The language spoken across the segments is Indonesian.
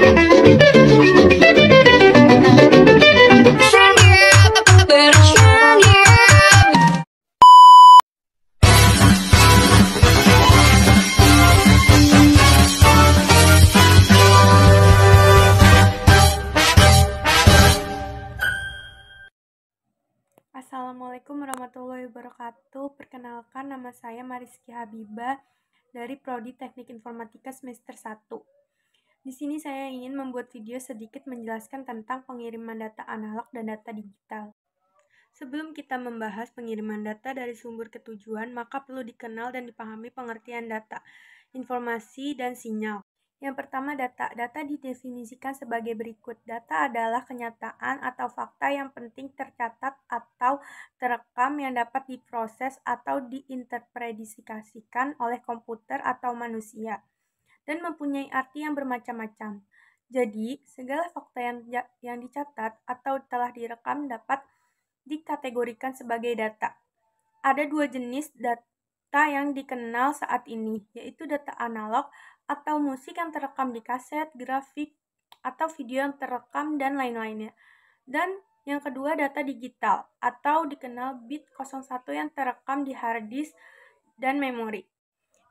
Assalamualaikum warahmatullahi wabarakatuh. Perkenalkan, nama saya Mariski Habibah dari Prodi Teknik Informatika semester 1. Di sini saya ingin membuat video sedikit menjelaskan tentang pengiriman data analog dan data digital. Sebelum kita membahas pengiriman data dari sumber ke tujuan, maka perlu dikenal dan dipahami pengertian data, informasi, dan sinyal. Yang pertama, data. Data didefinisikan sebagai berikut. Data adalah kenyataan atau fakta yang penting tercatat atau terekam yang dapat diproses atau diinterpretasikan oleh komputer atau manusia, dan mempunyai arti yang bermacam-macam. Jadi, segala fakta yang dicatat atau telah direkam dapat dikategorikan sebagai data. Ada dua jenis data yang dikenal saat ini, yaitu data analog atau musik yang terekam di kaset, grafik, atau video yang terekam, dan lain-lainnya. Dan yang kedua, data digital atau dikenal bit 01 yang terekam di hard disk dan memori.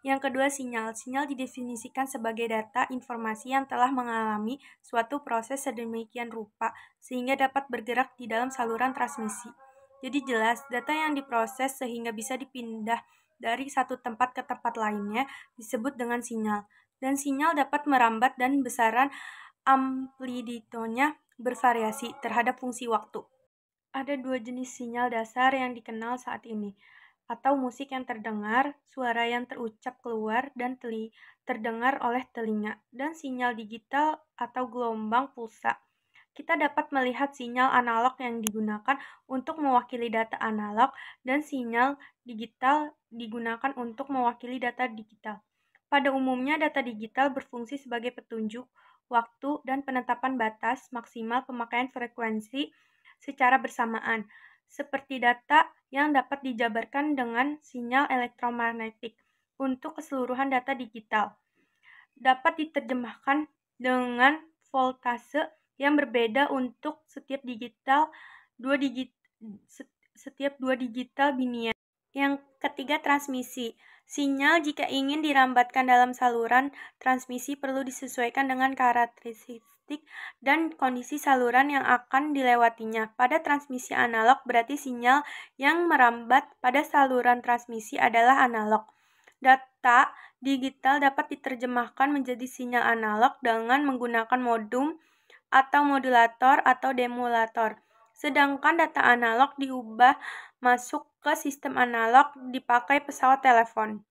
Yang kedua, sinyal. Sinyal didefinisikan sebagai data informasi yang telah mengalami suatu proses sedemikian rupa sehingga dapat bergerak di dalam saluran transmisi. Jadi jelas, data yang diproses sehingga bisa dipindah dari satu tempat ke tempat lainnya disebut dengan sinyal. Dan sinyal dapat merambat dan besaran amplitudonya bervariasi terhadap fungsi waktu. Ada dua jenis sinyal dasar yang dikenal saat ini, atau musik yang terdengar, suara yang terucap keluar dan terdengar oleh telinga, dan sinyal digital atau gelombang pulsa. Kita dapat melihat sinyal analog yang digunakan untuk mewakili data analog dan sinyal digital digunakan untuk mewakili data digital. Pada umumnya, data digital berfungsi sebagai petunjuk waktu dan penetapan batas maksimal pemakaian frekuensi secara bersamaan, seperti data yang dapat dijabarkan dengan sinyal elektromagnetik. Untuk keseluruhan data digital dapat diterjemahkan dengan voltase yang berbeda untuk setiap dua digital binier. Yang ketiga, transmisi. Sinyal jika ingin dirambatkan dalam saluran transmisi perlu disesuaikan dengan karakteristik dan kondisi saluran yang akan dilewatinya. Pada transmisi analog berarti sinyal yang merambat pada saluran transmisi adalah analog. Data digital dapat diterjemahkan menjadi sinyal analog dengan menggunakan modem atau modulator atau demulator. Sedangkan data analog diubah masuk ke sistem analog dipakai pesawat telepon.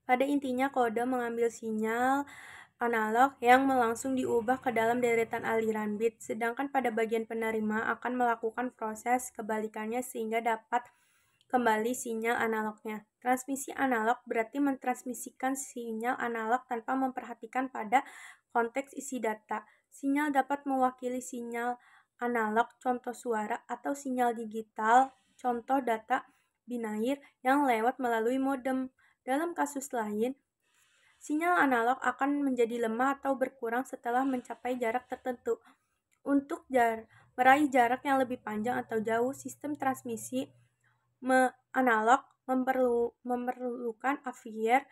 Pada intinya, kode mengambil sinyal analog yang langsung diubah ke dalam deretan aliran bit, sedangkan pada bagian penerima akan melakukan proses kebalikannya sehingga dapat kembali sinyal analognya. Transmisi analog berarti mentransmisikan sinyal analog tanpa memperhatikan pada konteks isi data. Sinyal dapat mewakili sinyal analog, contoh suara, atau sinyal digital, contoh data binair yang lewat melalui modem. Dalam kasus lain, sinyal analog akan menjadi lemah atau berkurang setelah mencapai jarak tertentu. Untuk meraih jarak yang lebih panjang atau jauh, sistem transmisi analog memerlukan amplifier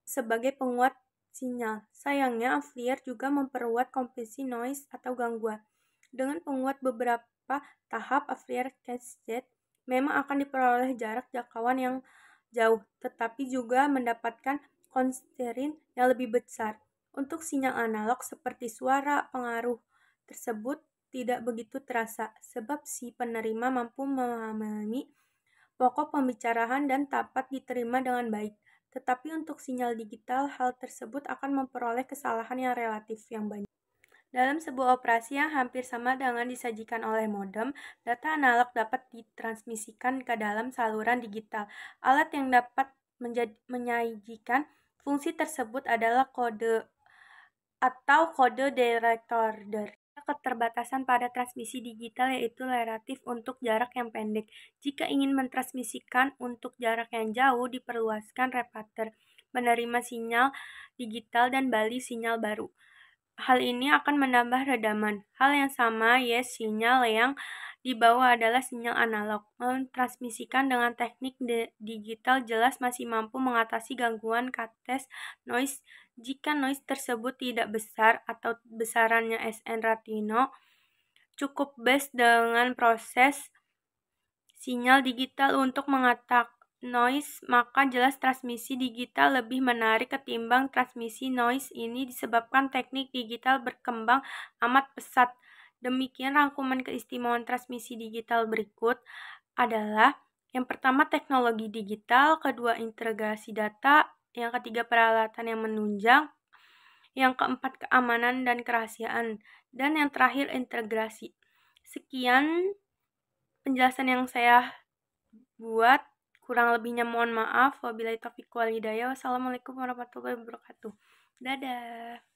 sebagai penguat sinyal. Sayangnya, amplifier juga memperkuat compresi noise atau gangguan. Dengan penguat beberapa tahap, amplifier cascade memang akan diperoleh jarak jangkauan yang jauh, tetapi juga mendapatkan constraint yang lebih besar. Untuk sinyal analog seperti suara, pengaruh tersebut tidak begitu terasa, sebab si penerima mampu memahami pokok pembicaraan dan dapat diterima dengan baik. Tetapi untuk sinyal digital, hal tersebut akan memperoleh kesalahan yang relatif yang banyak. Dalam sebuah operasi yang hampir sama dengan disajikan oleh modem, data analog dapat ditransmisikan ke dalam saluran digital. Alat yang dapat menyajikan fungsi tersebut adalah kode atau kode decoder. Keterbatasan pada transmisi digital yaitu relatif untuk jarak yang pendek. Jika ingin mentransmisikan untuk jarak yang jauh, diperluaskan repetitor, menerima sinyal digital dan balik sinyal baru. Hal ini akan menambah redaman. Hal yang sama, yes, sinyal yang di bawah adalah sinyal analog. Mentransmisikan dengan teknik digital jelas masih mampu mengatasi gangguan kates noise jika noise tersebut tidak besar atau besarannya SN Ratino cukup base dengan proses sinyal digital untuk mengatak noise, maka jelas transmisi digital lebih menarik ketimbang transmisi noise. Ini disebabkan teknik digital berkembang amat pesat. Demikian rangkuman keistimewaan transmisi digital berikut adalah: yang pertama, teknologi digital; kedua, integrasi data; yang ketiga, peralatan yang menunjang; yang keempat, keamanan dan kerahasiaan; dan yang terakhir, integrasi. Sekian penjelasan yang saya buat, kurang lebihnya mohon maaf. Wabillahi taufiq wal hidayah. Wassalamualaikum warahmatullahi wabarakatuh. Dadah.